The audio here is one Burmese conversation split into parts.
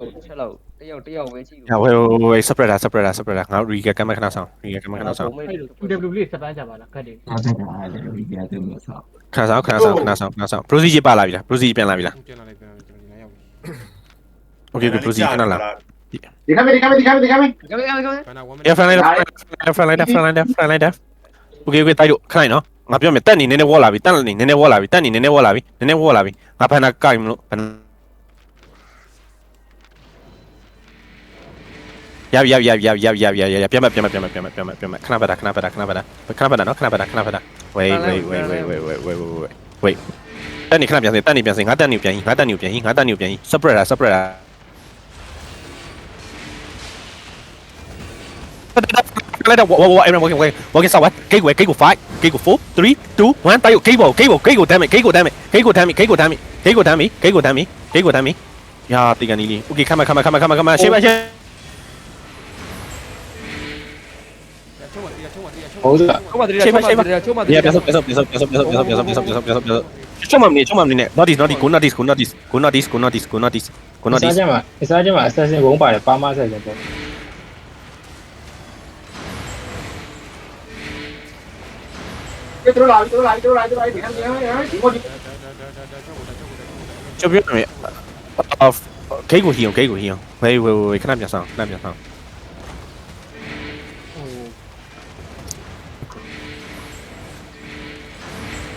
ချက်လောက်တယောက်ပဲကြည့် ဟို separate ငါတို့ recap ကမ်းမခဏဆောင် recap ကမ်းမခဏဆောင် QW လေးစပန်းကြပါလားခက်တယ် အားသက်တာလည်းဒီပြတဲ့လို့ဆောက် ခဏဆောင် procedure ပါလာပြီလား procedure ပြန်လာပြီလား ပြန်လာကျွန်တော်ဒီနေ့ရောက်ပြီ okay procedure ခဏလာ ဒီကမ်းဒီကမ်း ကဲ ဘယ်နာ1 yeah front line okay တိုက်လို့ခဏနော်ငါပြောမယ်တက်နေနည်းနည်းဝေါ်လာပြီတက်နေနည်းနည်းဝေါ်လာပြီငါဖန်နာကိုင်မလို့ရပြန်မခဏပါတာနော်waitတက်နေခဏပြန်စေငါတက်နေပြန် separateလိုက်တော့ everyone walking south gate 5 gate 4 3 2 1တိုက် gate ကို damage ရာတီကန်နီလီ okay ခမရှေ့ပါရှေ့ ဟုတ်ကဲ့ ချုံးမတရီချုံးမတရီ yeah ပြန်ချုံမမနေနဲ့ not this go not this အစားကျမ assassin ဘုံပါတယ်ပါမဆက်ကြပေါ့ တို့လာဒီကမ်းဒီကမ်းဒီကိုဒီ ကျပြမယ် of gate ကိုဟီအောင်ဝေးခဏပြန်ဆောင်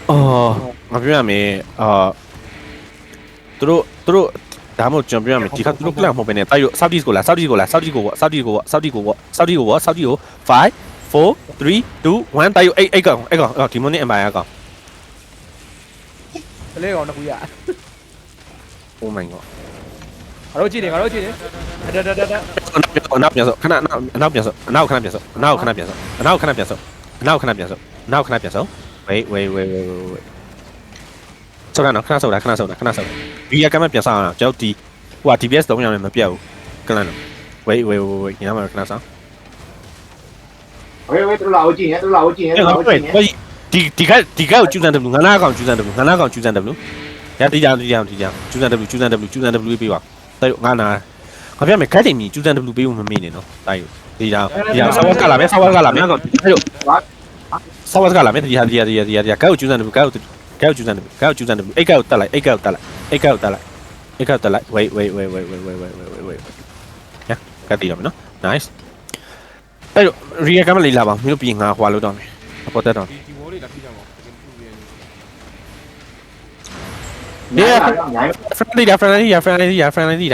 အော်ငါပြောရမယ်သူတို့ဒါမှမဟုတ်ကျွန်တော်ပြောရမယ်ဒီခါသူတို့ plan မဟုတ်ဘဲနဲ့တိုက်ရ Saudi ကို5 4 3 2 1တိုက်ရအဲ့ကောင်ဒီမွန်းနဲ့အမိုင်ကောင် လေးကောင်တစ်ခုရ Oh my god ငါတို့ကြည့်နေတက်နောက်ပြန်စောခဏနောက်ပြန်စောနောက်ခဏပြန်စောနောက်ခဏပြန်စော wait ဆောက်နော်ခဏဆောက်ဒီကမှပြန်စောအောင်ကျွန်တော်ဒီဟို DPS 300နဲ့မပြတ်ဘူးကလန်နော် wait ညမှာခဏစော ဝေးတို့လာဦးကြည့်နေဒီကကိုကျူစံတယ်ငါးနာကောင်ကျူစံတယ်ရတီးကြကျူစံတယ်ပေးပါတိုက်ငါနာငါပြမယ်ခက်တယ်မြည်ကျူစံတယ်ပေးဖို့မမေ့နဲ့နော်တိုက်ဒီကြောင်ဆောက်ဝက်ကလာမယ်ကောင်တိုက်လို့ဆောက်ဝက်ကလာမယ်ဒီဟာကိုကျူစံတယ်ကောက်ကျူစံတယ်အိတ်ကောက်တက်လိုက် wait ညကတိရမယ်နော် nice အဲ့တော့ real ကမလေးလာပါမင်းတို့ပြင်ငါဟွာလို့တော့မယ်အပေါ်တက်တော့ ဒီဝေါ်လေးလာပြကြပါဦး yeah friendly ဒါ လာမယ် ဒီ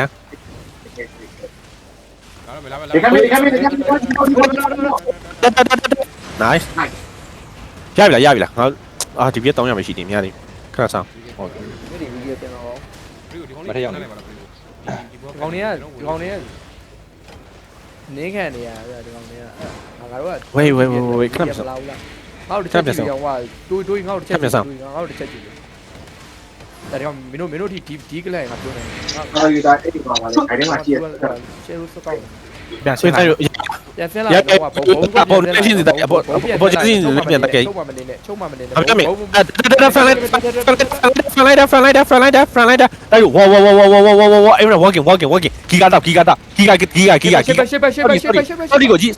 ကမ်းဒီကမ်း nice ရပြီလားငါအာဒီပြ300မရှိသေးမြားလေးခဏဆောင်ဟုတ် ဒီဗီဒီယိုပြန်တော့ ဒီကောင်လေးပါလား ကောင်နေနေခံနေရဒီကောင်နေငါတို့က wait ခဏဆောင် ငါတို့တစ်ချက်ကြည့်ရောတွေးငါတို့တစ်ချက်ကြည့်ဒါကောင်မင်းတို့ဒီကလေးငါပြောနေ အာယူတာအဲ့ဒီပါပါလေခိုင်ထဲမှာကြည့်ရ ရှယ်လို့စကောက် ပြန်ဆွေးတိုက်ရ ပြန်ဆင်းလာတော့ဘုံပြန်ချင်းတက်ပြန်တက်ချုံမမနေနဲ့ချုံမမနေနဲ့ အပြမယ် front line တိုက်ရ wow everyone walking ဂီကာတော့ ရှေ့ပဲ Saudi ကိုကြည့်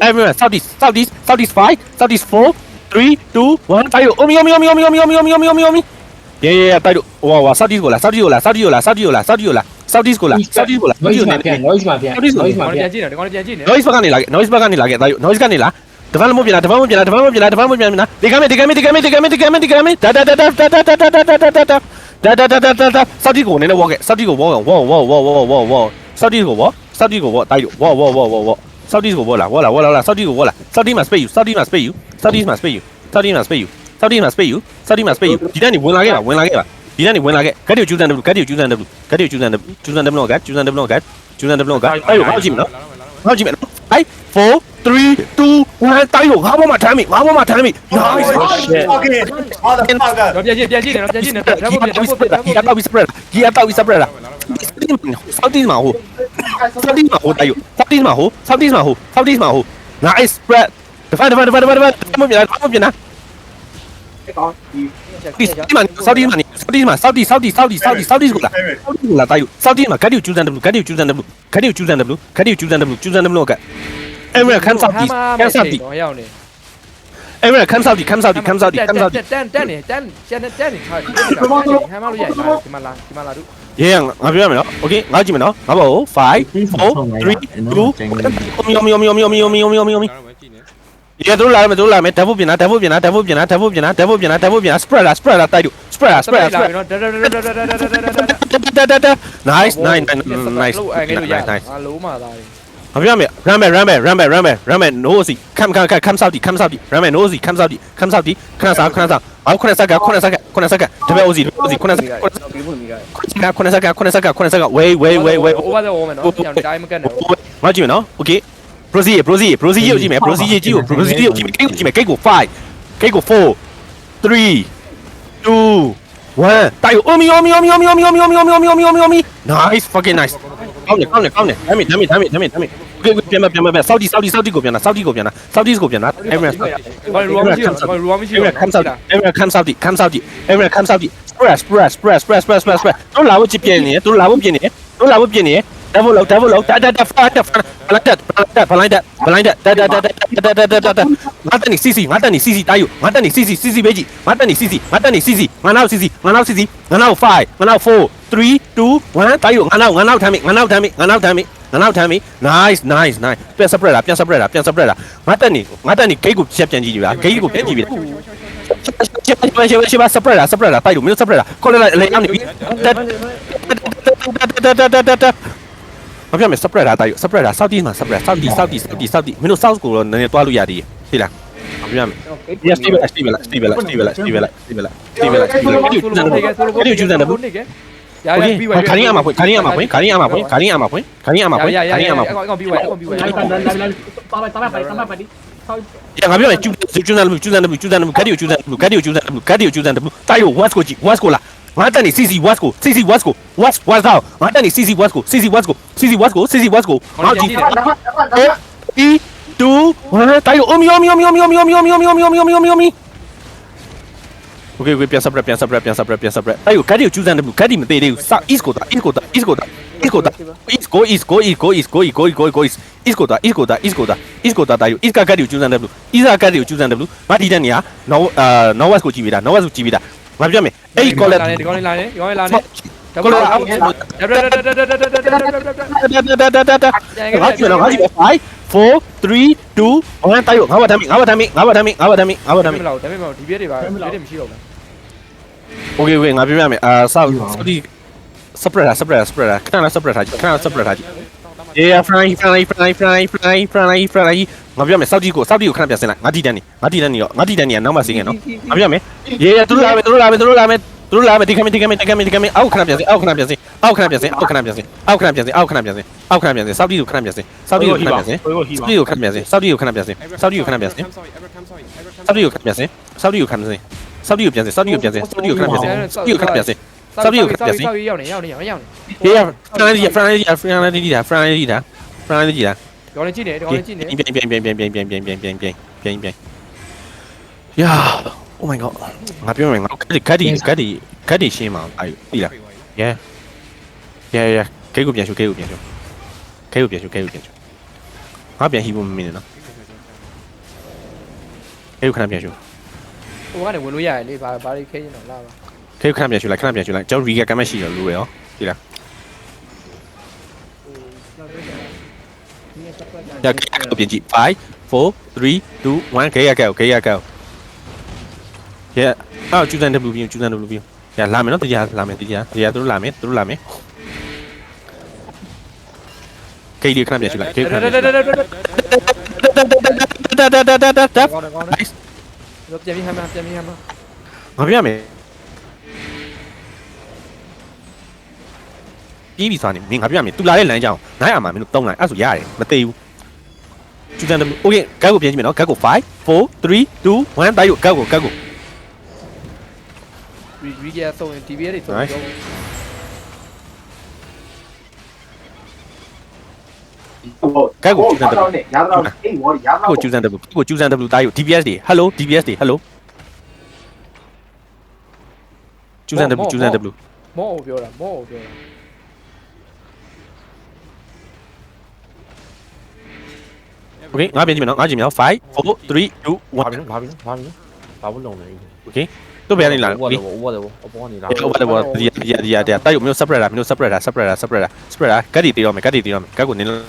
everyone Southeast 5 Southeast 4 3 2 1တိုက်ရ omi yeah တိုက်ရ wow Saudi ကိုလာ noise မှာပြန် ကောင်ပြန်ကြည့်နေကောင်ပြန်ကြည့်နေ noise ဘက်ကနေလာခဲ့ noise ကနေလာတပတ်လုံးမပြလာဒီကမ်းမေဒါ Saudi ကိုနည်းနည်း walk Saudi ကို walk Saudi ကို walk တိုက်ရ wow Saudi ကို walk လာ Saudi ကို walk လာ Saudi must pay you ဒီတိုင်းဝင်လာခဲ့ဒီတိုင်းဝင်လာခဲ့ဂတ်ကျူစံတယ်ဂတ်ကျူစံတယ်နော်ဂတ်အဲ့လိုဟောကြည့်မနော်ဟောကြည့်မယ်နော်4 3 2 1တိုက်လို့ငါဘောမှာထမ်းမိ nice Okay motherfucker တော့ပြန်ကြည့်နေတော့ပြန်ကြည့်နေတော့ပြန် ဂီယာတော့ spread လာSaudi မှာဟိုတိုက်ရ Saudi မှာဟို nice spread တဖက်မပြနာ ကောင်ဒီ Saudi money Saudi ma Saudiကိုလာတိုက် Saudi မှာ get you choose and get you choose and get you choose and get you choose and choose and က Emirates come Saudi တော့ရောက်နေ Emirates come Saudi တက်နေကျန်ထားဟမ်းမလို့ရဒီမှာလာတို့ ရေးငါပြောရမယ်နော် Okay ငါကြည့်မယ်နော်ငါဘော5 4 3 2 မီရေတို့လာမယ်ဓာတ်ဖို့ပြင်တာ spread လာတိုက်လို့ spread nice ငါလုံးမှာသားတယ် မပြောမယ် run မယ် no see come Saudi run no see come Saudi ခဏစားအောက်9စက္ကန့်တပည့် OZ 9စက္ကန့် wait over the woman နော်ကြောင်တိုင်းမကတ်နဲ့ ငါကြည့်မယ်နော် Okay Brazil ကိုကြည့်မယ် Brazil ကြည့်မယ် Gate ကို5 Gate ကို4 3 2 1တိုက် Omi nice fucking nice ကောင်းတယ်ဒါမေ Okay ပြန်မယ် Saudi ကိုပြန်တာ Saudi ကိုပြန်တာ Emirates ဘာလို့ရမရှိဘူး Emirates come Saudi spread တို့လာဖို့ကြည့်ပြနေတယ်တို့လာဖို့ပြင်နေ double lock blind that ငါတန်နေ CC တိုက်ယူငါတန်နေ CC ဘေးကြီးငါတန်နေ CC ငါနောက် CC ငါနောက်5ငါနောက်4 3 2 1တိုက်ယူငါနောက်ထမ်းမိ nice ပြန် spread လာငါတန်နေ gate ကိုချက်ပြန်ကြည့်ကြပါ gate ကိုပြန်ကြည့်ပြီချက်ပါ spread လာတိုက်ယူမင်း spread လာခေါ်လိုက်လေအောင်နေပြီမပြောမယ် spread လာတိုက်ယူ spread လာ Saudi မှာ spread Saudi မင်းတို့ south ကိုတော့နည်းနည်းတွားလို့ရသေးတယ်သိလားမပြောမယ် yes stable ရပြီးဝယ် ခဏရမှာဖွင့်ခဏရမှာဖွင့် ပြီးဝယ် ပါပါပါဒီ ရ ငါပြောမယ်ကျူးစံလူဂတ်ဒီကျူးစံလူတိုက်ယူ west ကိုလာငါတက်နေ CC west ကို west တော့ငါတက်နေ CC west ကိုငါကြည့်2 1တိုက်ယူ omi Okay ပြန် spread တိုက်ယူ gတ်ဒီကျူးစံလူဂတ်ဒီမသေးသေးဘူး east ကို east ကို တိုက်ယူ east က gတ်ဒီကျူးစံလူ ငါဒီတဲ့နေရာ north west ကိုကြည့်ပြီးတာ ငါပြောမယ်အဲ့ဒီ call လာနေဒီကောင်းလာနေဒါကောလာငါကြည့်5 4 3 2 1တိုက်ယူငါဝတ်ထမ်းမိ မလောက်ဒါပေမဲ့ဒီပြည့်တွေပါပြည့်တွေမရှိတော့ဘူး Okay ဝေးငါပြောရမယ်Saudi spread ခဏလား spread ထားကြည့် Yeah fly ငါပြောမယ် Saudi ကိုခဏပြန်ဆင်းလိုက်ငါတီတန်းနေရောနောက်မှဆင်းငယ်နော်ငါပြောမယ် Yeah သူတို့လာမယ်ဒီကမင်းအောက်ခဏပြန်ဆင်းအောက်ခဏပြန်ဆင်း Saudi ကိုခဏပြန်ဆင်း Saudi ကိုခဏပြန်ဆင်း ရောက်နေ Yeah Friday ဒါ ကောင်းနေကြည့်နေ ပြန် Yeah oh my god ငါပြောမယ်ငါဂတ်ဒီရှင်းမှာအဲ့ပြီလား Yeah ဂိတ်ကိုပြန်ရှုငါပြန်ဟီဖို့မင်းနော်ဂိတ်ကိုခဏပြန်ရှု ဟိုကနေဝင်လို့ရတယ်လေဘာတွေခဲရင်တော့လာပါ ဂိတ်ကိုခဏပြန်ရှုလိုက်ကျွန်တော်ရီကကမ်းမရှိတော့လို့ရောပြီလားYa que bien ji 5 4 3 2 1 que ya Ya chú dân W Ya làm nó tự ra tôi làm cây đi cái này lại cây không biết mày ý vì sao này mình không biết mày tôi lấy lại nhau nãy à mà mình tông lại áp dụng giá này mà tiêu chú dân ok cái của biển nó cái của 5 4 3 2 1 tay cái của vì kia tôi TBS thì tôi cái của chú dân W tay TBS đi hello TBS đi hello ကျူးစံ W ကျူးစံ W မော့ကိုပြောတာမော့ကိုပြောတာ โอเคငါပြင်ကြည့်မယ်နော်ငါကြည့်မယ်နော်5 4 3 2 ဘာ 1 ဖြစ်ဘာဖြစ်ဘာဖြစ်ဘာဘူးလုံးနေ โอเคတို့ပြန်နေလာ ဘော โอเค ဘောဘောအပေါ်နေလာ ဘောဒီတိုက်ရုံမျိုး separate မျိုး separateကတ်တီတေးတော့မယ်ကတ်တီတေးတော့မယ်ကတ်ကိုနင်းလို့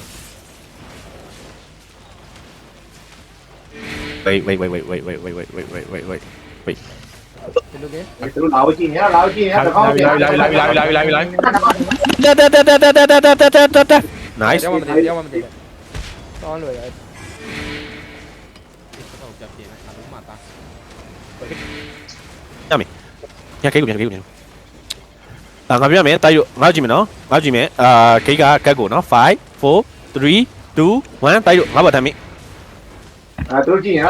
wait ဒီလိုကဲ သူတို့လာဝကြည့်နေလာဝကြည့်နေတော့ကောင်းတယ် nice ရောက်မှမသိရောက်မှမသိတောင်းလွယ်တယ် တော့ပြပြနေအလုံးမသား ညကိတ်ကိုပြန်ကိတ်ကိုပြန်ငါပြမယ်တိုက်ရုံငါကြည့်မယ်နော်ငါကြည့်မယ်ဂိတ်ကကတ်ကိုနော်5 4 3 2 1တိုက်ရုံငါဘာတမ်းမိ သူတို့ကြည့်နေ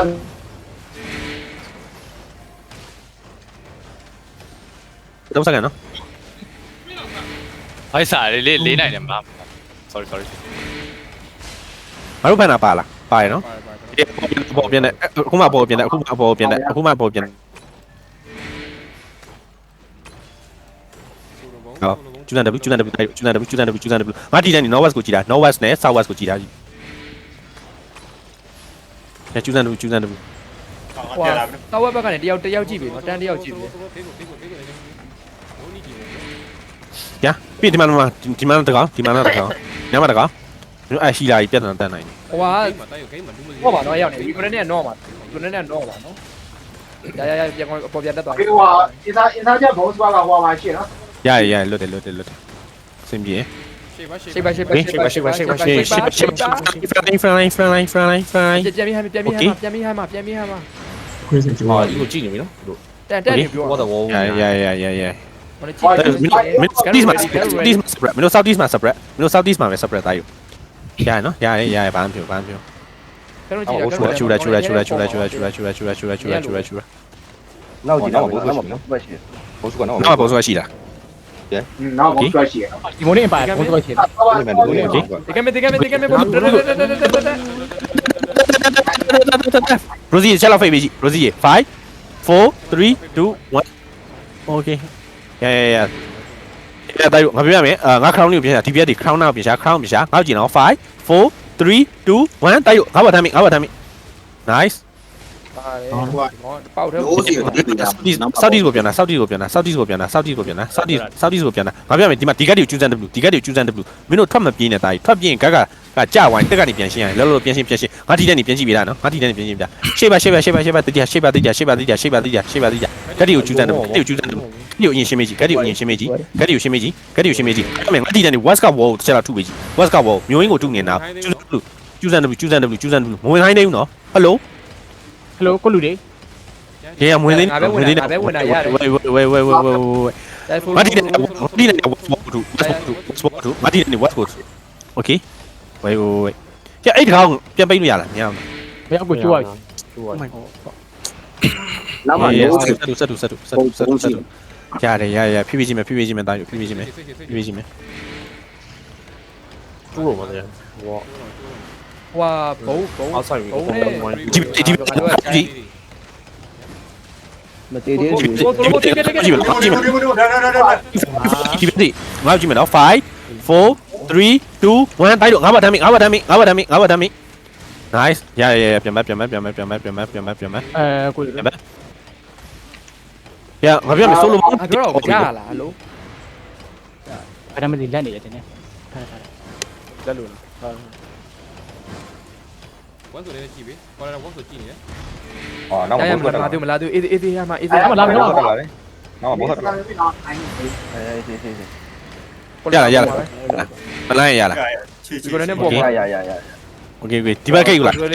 တော့ 3စက္ကန့်နော် ဟိုက်စားလေးနိုင်တယ်မလား sorry ငါတို့ဖန်တာပါလားပါရနော် ပေါ်ပြန်တယ်အခုမှပေါ်ပြန်တယ်အခုမှပေါ်ပြန်တယ်အခုမှပေါ်ပြန်တယ်ကျူနန် W ကျူနန် W ကျူနန် W ကျူနန် W ကျူနန် W ငါတီးတယ်နီ Norwest ကိုကြည်တာ Norwest နဲ့ Southwest ကိုကြည်တာကျူနန် W ကျူနန် W ဟိုတောက်ဝက်ဘက်ကနေတယောက်ကြည့်ပြီနော်တန်းတယောက်ကြည့်ပြီ ညာပြီးဒီမှာဒီမှာတကောင်ဒီမှာတကောင်ညမှာတကောင်အဲ့ရှိလာကြီးပြတ်တန်းနိုင် ဟိုက တိုက်ရုံဂိမ်းမှာလူမ တော့ပါတော့ရောက်နေပြီကိုနဲ့တော့ပါကိုနဲ့တော့ပါနော်ရပြန်ပေါ်ပြန်တက်သွား ဒီဟိုအင်စားချက်ဘုံစပါကဟိုမှာရှိနော် ရလွတ်တယ်စင်ပြေ ရှေ့ပါရှေ့ ရှိပါfront line ပြန်ပြီးဟိုင်း ခွေးစင်ကျိုး ဟာဒီကိုကြည့်နေပြီနော်တို့ တန်နေပြော ဘောတော့ဘော ရ ဟိုကြည့် မင်း South East မှာ separate မင်း South East မှာပဲ separate တိုင်းရနော်ရဘာမှမဖြစ် ကျွန်တော်ကြည့် ချူလာ နောက်ကြည့်တော့ဘောဆိုနော်ဘောဆိုကတော့ နောက်ပေါ်ဆိုရှိလား နောက်ဘုံဆွဲရှိရ ဒီမိုးနေပါဘုံတော့ရှိတယ် ဒီမဲ့တို့နေပြီ ဒီကဲဘော Rosie ချက်လောက်ဖိတ်ပေးကြည့် Rosie 5 4 3 2 1 Okay ရတိုက်ငါပြောရမယ်ငါ crown လေးကိုပြင်ရှာဒီပြက်ဒီ crown နောက်ပြင်ရှာ crown ပြင်ရှာငါကြည့်နော်5 4 3 2 1တိုက်ငါဘာထမ်းမိ nice ပါတယ်ပေါက်တယ် Southeast ကိုပြန်တာ Southeast ကိုပြန်တာငါပြောရမယ်ဒီမှာဒီကတ်တွေကိုကျူးစမ်း W ဒီကတ်တွေကိုကျူးစမ်း W မင်းတို့ထွက်မပြေးနဲ့တာကြီးထွက်ပြေးရင်ကကြာဝိုင်းတက်ကနေပြန်ရှင်းရတယ်လောပြန်ရှင်းငါတီးတဲ့နေပြန်ကြည့်ပြီလားနော်ငါတီးတဲ့နေပြန်ကြည့်ပြီလားရှေ့ပါတိကျကတ်တွေကိုကျူးစမ်း W ကတ်တွေကိုအရင်ရှင်းမေးကြည့်ကတ်တွေကိုရှင်းမေးကြည့်အဲ့မဲ့ငါတီးတဲ့နေ West က wall တစ်ချက်လောက်ထုပေးကြည့် West က wall မျိုးရင်းကိုထုနေတာကျူးစမ်း W မဝင်ခိုင်းနေဘူးနော် Hello ဟယ်လိုကိုလူတွေ ရေမဝင်သေး ငါပဲဝင်တာရတယ် ဝေးမတီးတဲ့ West ကို Okay ဝေးကျအဲ့ဒီကောင်ပြန်ပိတ်လို့ရလားမရဘူး ဘယ်အောက်ကိုကျိုးရ ကျိုးရ နောက်မှ ရ လို့ ရတယ်ဖြည်းဖြည်းချင်းတာယူဖြည်းဖြည်းချင်း ကျိုးတော့မလဲဘော ဟွာဘုံ အောက်ဆိုင်ကိုဘောတော့ဝင် ဒီ မတည်သေးဘူး ဒီငါကြည့်မယ်နော်5 4 3 2 1တိုက်တော့ငါဘာတမ်းမိ nice ရပြန်မ ကိုလူတွေ ရငါပြောမယ် solo ငါပြောတော့ကြားလားဟယ်လို ဗဒမဒီလက်နေတယ်တင်နေထားထား လက်လို့ ဝမ်းဆိုလေးကြည့်ပြီဘာလဲဝမ်းဆိုကြည့်နေတယ် အော်နောက် ရ ဘောဆို မ တော့ လားမလာသူအေးရမှာအေး နောက်ဘောဆိုတော့နောက်ဘောဆိုတော့ မလိုက်ရလား ဒီကိုနဲ့ပေါ်ပါ Okay ဒီဘက်ကိတ်ကိုလာကိတ်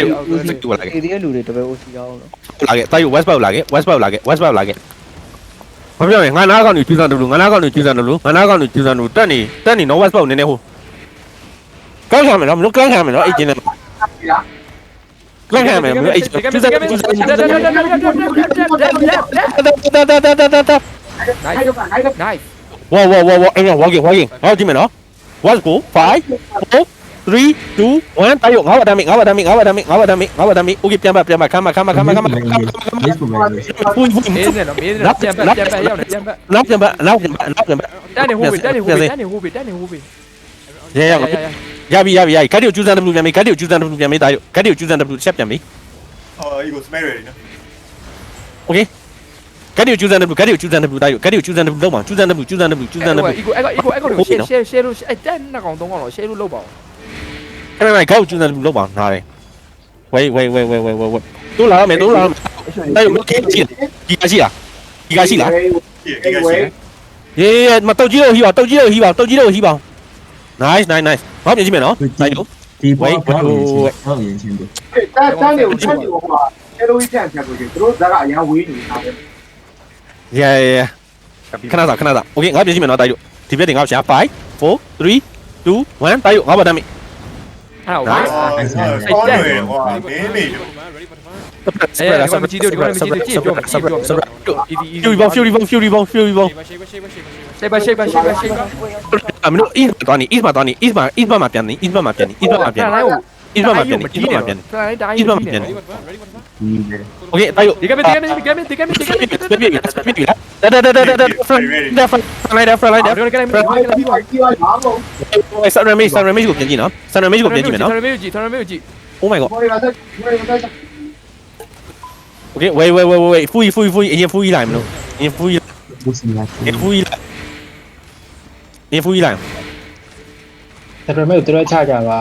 ကိုလာခဲ့ တည်သေးလူတွေတပည့်အိုစီကောင်းလို့ လာခဲ့တိုက် West လာခဲ့ဘာပြောလဲငါနားကောင်နေကျူးစမ်းတယ်လို့တက်နေ no West ပေါက်နည်းနည်းဟိုကန်းခံမယ်နော်မင်းကန်းခံမယ်နော်အဲ့ကျင်းနေကန်းခံမယ်မင်းအဲ့ကျူးစမ်း nice Wow, everyone walking. How do you know? Let's go. 5, 4, 3 2 1တိုက်ရောငါ့ဘာဒါမေငါ့ဘာဒါမေငါ့ဘာဒါမေငါ့ဘာဒါမေငါ့ဘာဒါမေโอเคပြန်ပါခမ်းမဖူး မေးနေတော့မေးနေတော့ပြန်ပတ်ရောက်နေပြန်ပတ် နောက်ပြန်ပါ တက်နေဟိုဘေတက်နေဟိုဘေရပြီဂတ်တီကိုကျူးစမ်း W ပြန်မေဂတ်တီကိုကျူးစမ်း W ပြန်မေတိုက်ရောဂတ်တီကိုကျူးစမ်း W ချက်ပြန်မေ Ego smash ready နော် โอเคဂတ်တီကိုကျူးစမ်း W ဂတ်တီကိုကျူးစမ်း W တိုက်ရောဂတ်တီကိုကျူးစမ်း W လောက်ပါကျူးစမ်း W အီကိုလို့ရှယ်လို့အဲ့တက်နှစ်ကောင်သုံးကောင်တော့ရှယ်လို့လောက်ပါအောင် အဲ့ဒါဂတ်ကိုကျူးစမ်း W လောက်ပါနားတယ်ဝေးတိုးလာမယ်တိုက်ရောမကင်းကြည့်ဒီကရှိလား ဒီကရှိ ယေမတုတ်ကြီးလို့ဟီးပါ nice ဘာပြင်ကြည့်မယ်နော်တိုက်ရော ဒီဘောကောင်းရင်ချင်းတို့ တန်းနေဦးတန်းနေဦးကွာအဲလိုကြီးပြန်ပြန်ကိုသူတို့ဇာကအရန်ဝေးနေတာပဲ yeah ခဏစားโอเคငါပြင်ကြည့်မယ်နော်တိုက်ရောဒီဘက်တင်ငါရှာ5 4 3 2 1တိုက်ရောငါဘာတမ်းမေ အဲ့ဟုတ် ဆောင်းနေဟွာမင်းနေလို့ ready for the fun အဲ့ဒါမကြည့်တော့ဒီကောင်မကြည့်တော့ကြည့်ပြောFury bomb shapeအမလို့ is မှာသွားနေ is မှာပြန်နေ is မှာပြန်နေ ခဏလိုက်ဟို is မှာပြန်နေ ခဏလိုက်တိုင်း is မှာပြန်နေ ready for the fun ready for the fun โอเคတိုက်ရော ဒီကမဒီကဒါလိုက်ဒါလိုက် ဒီကကလည်း ပြီးသွားပါဘော ဆန်ရမေကိုပြန်ကြည့်နော်ဆန်ရမေကိုပြန်ကြည့်မယ်နော် ထရမေကိုကြည့် Oh my god ဘောရီလာဆက်ဘောရီလာဆက် okay wait ဖူးအရင်ဖူးလိုက်မလို့အရင်ဖူး ဘုစင်လာ လိုက် ဒါပေမဲ့သူတို့ချကြပါ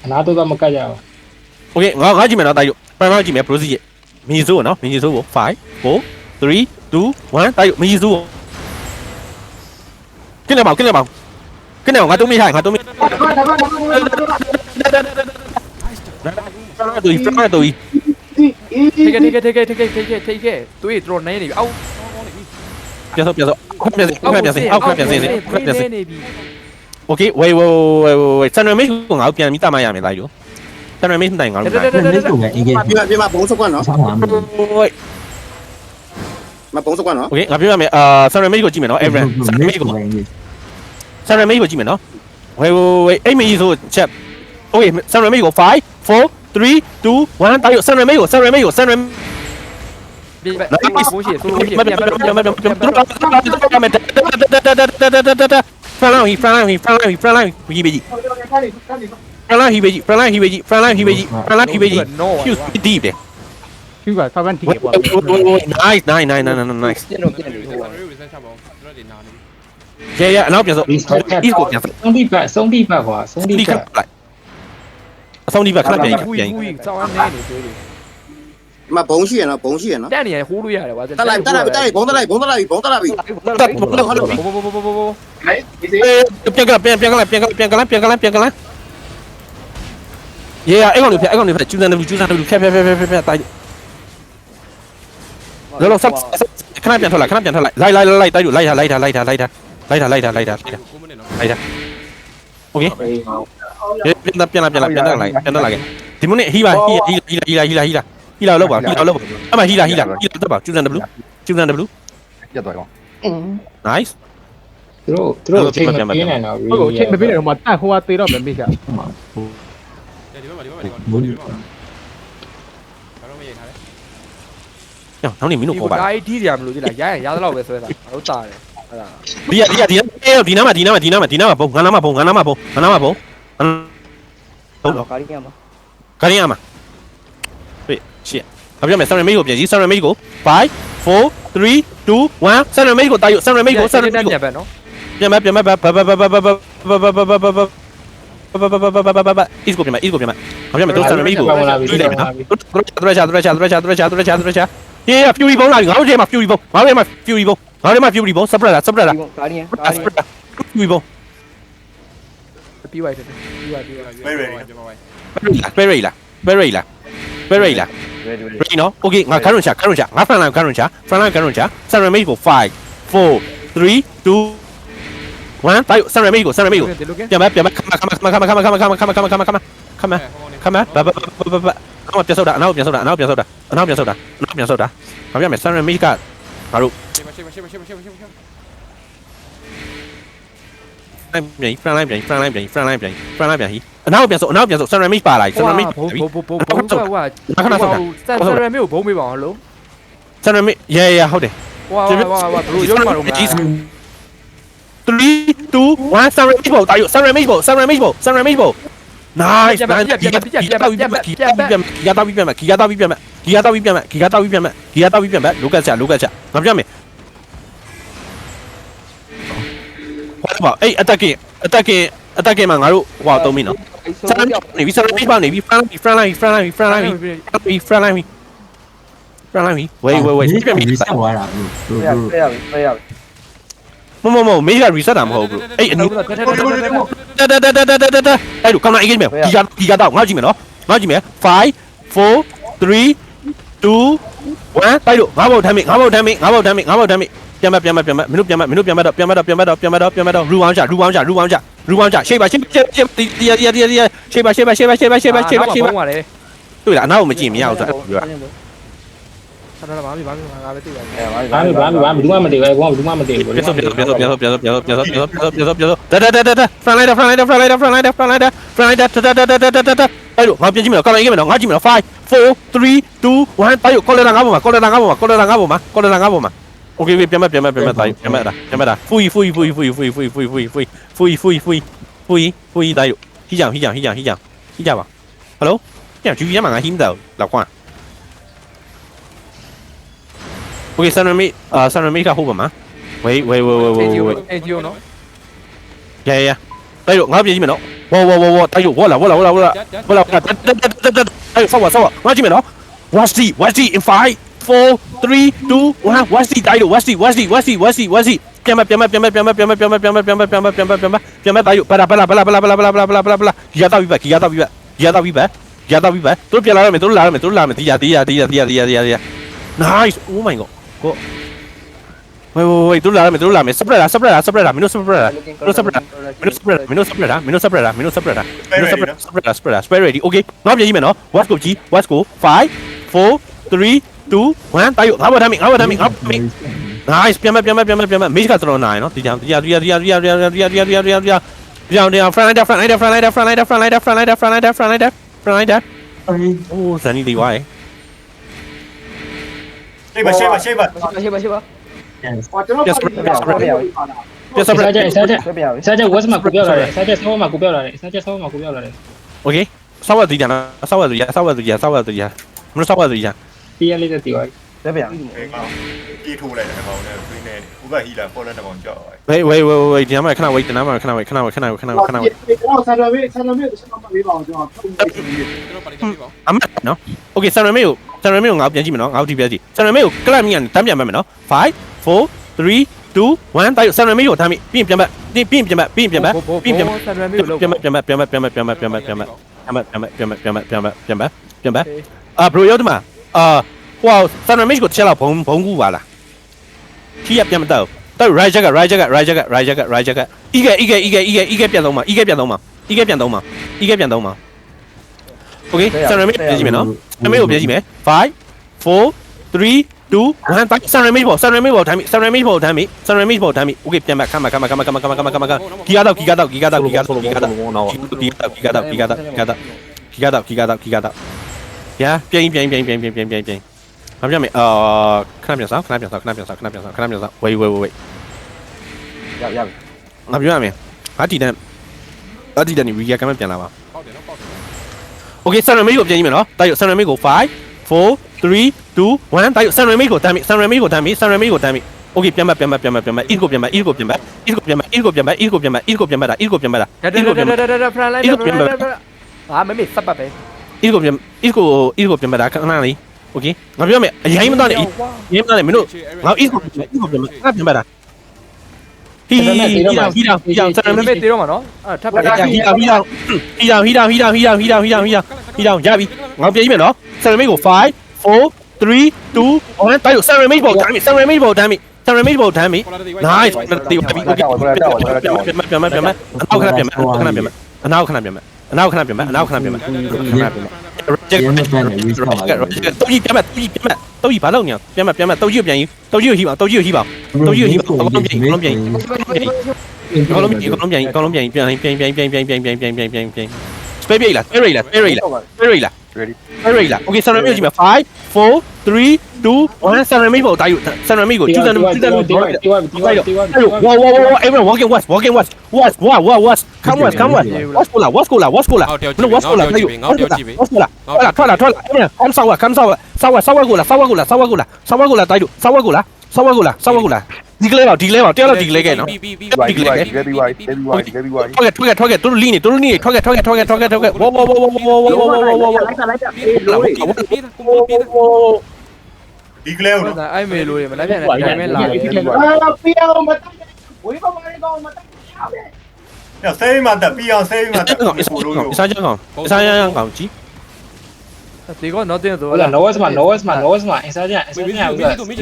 အနာတော့မကတ်ကြဘူး okay ငါကြည့်မယ်နော်တိုက်ရောပထမကြည့်မယ် procedure မီဆိုနော်မီဆိုကို5 4 3 2 1တိုက်ရောမီဆိုကင်းနေပါငါတုံးမိထိုင်ငါတုံးမိ ဒါတူဖရတူ take it တွေးတော်နေနေပြီအောက် ပြန်စောအောက်ခပြန်စေနေပြီ okay wait ဆန်ရမေကိုငါပြန်ပြီးတမရမယ်တိုက်ရောဆန်ရမေတိုင်ငါတို့ လက်ကိုလည်းအင်္ဂလိပ် ပြမဘုံစကွတ်နော် ဆောင်းပါမယ် wait မဘုံစကွတ်နော် okay ငါပြောရမယ်ဆန်ရမေကိုကြည့်မယ်နော် everyone ဆန်ရမေကိုကြည့်မယ်နော် wait အိမ်မကြီးဆိုချက် okay ဆန်ရမေကို5 4 3 2 1တိုက်ရောဆန်ရမေကို ဒီဘက်ဘိုးရှိဆိုလို့ရှိရင်ပြန်ဖရန်ဟီဟီဘေဂျီဖရန်ဟီဘေဂျီ huge deep တယ် သူက7တီပေါ့ nice ပြန်တော့ပြန်လို့ nice ကျွန်တော်တို့ reset ချပါအောင်ကျွန်တော်တွေနာနေပြီ yeah အနောက်ပြန်စော east ကိုပြန်စော ဆုံးတိပတ်ကွာဆုံးတိ ဒီက ပတ် လိုက်အဆုံးဒီဘက်ခဏပြန် ဖူးစောင်းနေနေတွေးတွေ မဘုံရှိရနော်ဘုံရှိရနော် တက်နေရဟိုးလို့ရတယ်ကွာ တက်လိုက်ဘုံတက်လိုက်ဘုံတက်လိုက် ဘော ဟဲ့ဒီစီ ပြန်ကလာyeah အဲ့ကောင်တွေဖက်ကျူးစမ်းတယ်ဖက်တိုက်လောဆက်ခဏပြန်ထွက်လိုက်လိုက်တိုက်လို့လိုက်တာ 9မိနစ်နော် okay ပြန်လာဒီမနေ့ဟီလာလောက်ပါအမဟီလာတက်ပါကျူးစမ်း W ပြတ်သွားကောင် nice သူတို့ချိန်မပေးနိုင်တော့ဘူးဟုတ်ချိန်မပေးနိုင်တော့မှတက်ဟိုကသေးတော့မမေ့ချာ ဒီဘက်မှာဘာလို့မရိတ်ထားလဲ နောက်နေမင်းတို့ခေါ်ပါ ဒါကြီးဒီကြမလို့ကြည့်လိုက်ရရင်ရသလောက်ပဲဆွဲတာငါတို့တာတယ်အဲ့ဒါ ဒီနားမှာဘုံငါနားမှာဘုံကာရီယာမှာ ခရင်းရမှာဝေးရှစ်အပြောမယ်ဆန်ရမေးကိုပြန်ကြည့်ဆန်ရမေးကို5 4 3 2 1ဆန်ရမေးကိုတိုက်ရဆန်ရမေးကိုပြန်ပဲနော် ပြန်မဘis ကိုပြန်မအပြောမယ်တို့ဆန်ရမေးကိုပြီးလိုက်မယ်နော်တို့ချရေး fury ဘုံလာငါတို့ထဲမှာ fury ဘုံငါတို့ထဲမှာ fury ဘုံ separate လား ကာရီယာ fury ဘုံ ပြီးသွားပြီပြီးသွား ကျွန်တော်ဝိုင်း very လား ready နော် okay ငါ current ချငါ front line current ချ ဆန်ရမေးကို5 4 3 2 1တိုက်ဆန်ရမေးကိုပြန်မခမပြဆောက်တာအနောက်ပြန်ဆောက်တာခမပြမယ်ဆန်ရမေးကငါတို့ ရှေ့ ပြန် front line ပြန် front line ပြန် front line ပြန် front line ပြန်ဟီအနောက်ပြန်ဆို ceramic ပါလာ ceramic ဘုံကစတရမီကိုဘုံပေးပါအောင်ဟလို့ ceramic ရဟုတ်တယ် ဝါဘလို့ရုပ်မှာတော့မလား 3 2 1 ceramic ဘောတာယူ ceramic ဘော nice ပြန်ပြန်လောကချငါပြောမယ်ဟောပါအေး attack မှာငါတို့ဟွာသုံးပြီနော် နေပြီ ceramic ပါနေပြီ front line ဝေး ပြန်ပြီးဆက်သွားတာဘရို ဆွဲရ မမေးက reset တာမဟုတ်ဘူးအဲ့အနုတက်အဲ့လို counter engage မယ်ဂီဂါတော့ငါကြည့်မယ်နော်ငါကြည့်မယ်5 4 3 2 1တိုက်လို့ငါဘောက်ထမ်းမိပြန်မင်းတို့ပြန်မတော့ရူအောင်ချရှေ့ပါရှေ့တွေ့လားအနောက်ကိုမကြည့်မရအောင်ဆိုပြော ဆန္ဒဘာမှငါပဲသိရတယ် ဘာဘူးမတည်ပဲဘောဘူးမတည်ဘူး ပြတ်front line အဲ့လိုငါပြန်ကြည့်မယ်ကောင်းလိုက်ကြည့်မယ်နော်ငါကြည့်မယ်နော်5 4 3 2 1တိုက်လို့ကော်လတာငါပေါ်မှာ okay ပြန်မတာဖူးတိုက်လို့ဟိကြပါဟယ်လိုပြန်ကြည့်ရမှာငါဟင်းတော့လောက်ကွာ okay ceramic ကဟုတ်ပါမှာ wait အေဂျီယိုနော် yeah တိုက်လို့ငါပြန်ကြည့်မယ်နော်ဝါတိုက်လို့ဝါလာအဲ့ဆောက်ငါကြည့်မယ်နော် watch the in 5 4 3 2 1 watch the တိုက်လို့ watch the ပြန်မတိုက်လို့ပါလာဂီယာတော့ပြီးပါတို့ပြန်လာရမယ်တို့လာမယ်တရား nice oh my god ကိုဝေးတို့လာမယ် spread မင်းတို့ spread တာ spread ready okay ငါပြန်ကြည့်မယ်နော် watch go 5 4 3 2 1တိုက်ငါဘောထမ်းမိ nice ပြန်မ mage ကတော့နိုင်နော်တရား front line โอ้ဇန်နီလေးဝိုင်း ရှေ့ပါ ဟောကျွန်တော် ပြတ်စပရက် စားကြဝတ်မှာကိုပြောလာတယ်စားကြဆောင်းမှာကိုပြောလာတယ် okay ဆောက်ရသည်ညာဆောက်ရသည်မင်းဆောက်ရသည်ညာ တီးရလေးတက်တီးပါ ဆွဲပြန် ပြေးထိုးလိုက်တယ်ကောင်နဲ့ဖင်းနေဥပဟီလာပေါ်လက်တကောင်ကြောက်ပါ wait ဒီမှာခဏ wait တနာမှာခဏ wait ကျွန်တော်ဆန္ဒမေကျွန်တော်မလေးပါအောင်ကျွန်တော်ထုတ်ပေးစီ ကျွန်တော်ပါလိမ့်ခဲ့ပါ အမတ်နော် okay ဆန်ရမေကိုငါပြန်ကြည့်မယ်နော်ငါတို့ဒီပြကြည့်ဆန်ရမေကိုကလပ်မီကနေတန်းပြန်မယ်နော်5 4 3 2 1တိုက်ဆန်ရမေကိုထားမိပြင်ပြန်ဘရိုရောက်ဒီမှာဟိုဆန်ရမေကိုတစ်ချက်လောက်ဘုံကူပါလားခီးရပြန်မတော့တိုက် right jacket ege ပြန်သုံးမှာ okay ဆန်ရမေပြန်ကြည့်မယ်နော်ဆန်ရမေကိုပြန်ကြည့်မယ်5 4 3 2 1တိုက်ဆန်ရမေပေါ်ထားမိ okay ပြန်ခမဂီယာတော့ဂီကာရာပြန်ဘာပြောမယ်ခဏပြန်စောဝေး ရ ငါပြောရမယ်ဟာတီတန်နေရီယာကမပြန်လာပါ ဟုတ်တယ်နော်ပေါ့တယ် okay ဆန်ရမေကိုပြန်ကြည့်မယ်နော်တိုက်ဆန်ရမေကို5 4 3 2 1တိုက်ဆန်ရမေကိုတမ်းမိ okay ပြန် eat ကိုပြန်တာ front line ဟာမမေးစပ်ပတ်ပဲ eat ကိုပြန်တာခဏလေး okay ငါပြောမယ်အရင်မတော့နေမင်းတို့ငါ eat ကိုပြန်တာဟီဆန်ရမေ မမေးတေးတော့မှာနော်အဲ့ထပ်ပတ် ဟီတောင်ရပြီငါပြန်ကြည့်မယ်နော်ဆန်ရမေကို5 4 3 2 1တိုက်ဆန်ရမေပေါ်တမ်းမိ nice တီးပါပြီ okay ပြန်အနောက်ခဏပြန်အနောက်ခဏပြန်တော့ကြီးဘာလုပ်နေပြန်တော့ကြီးပြန်တော့ကြီးဟိပါ ကောင်းလုံးပြန်ပြန်စပေးပြေးလားစပေးလား Ready လား Okay ဆန်ရမေကြည့်မယ်5 4 3 2 1ဆန်ရမေပေါ့တာယူဆန်ရမေကိုကျူးစံတယ်everyone walking west come west what's cola what's cola ထွက်လာcome sawa cola တာယူဒီကလေးတော့တယောက်တော့ဒီကလေးကဲနော် ထွက်ခဲ့တို့လီနေထွက်ခဲ့ဝေါဒီကလေးကို အဲ့မေလို့ရမလိုက်ပြန်တယ်ဒီမဲ့လာ ပြောင်းမတက်ဝေးပါမလေးကောင်မတက်ရပဲ ညဆေးမတက်ပြီးအောင်ဆေးမတက် အစားကြောင်းကောင်ကြီး ဒီကောတော့တင်ဆို ဟုတ်လား lowest မှာ inside ဥစား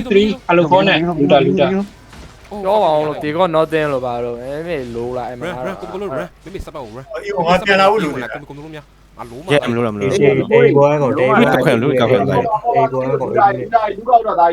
3 allo phone နဲ့ luta ပြောပါအောင်လို့ဒီကောတော့တင်လို့ပါတော့အဲ့မေလိုလာအဲ့မှာ ကိုလိုရမမေစပါဦးရ အေးငါပြန်လာဘူးလို့ ကုံကုံများအလုံးမ ရဲမလို့လား အေးဘောကောတေးဘော ဒါလူကောက်တော့ဒါ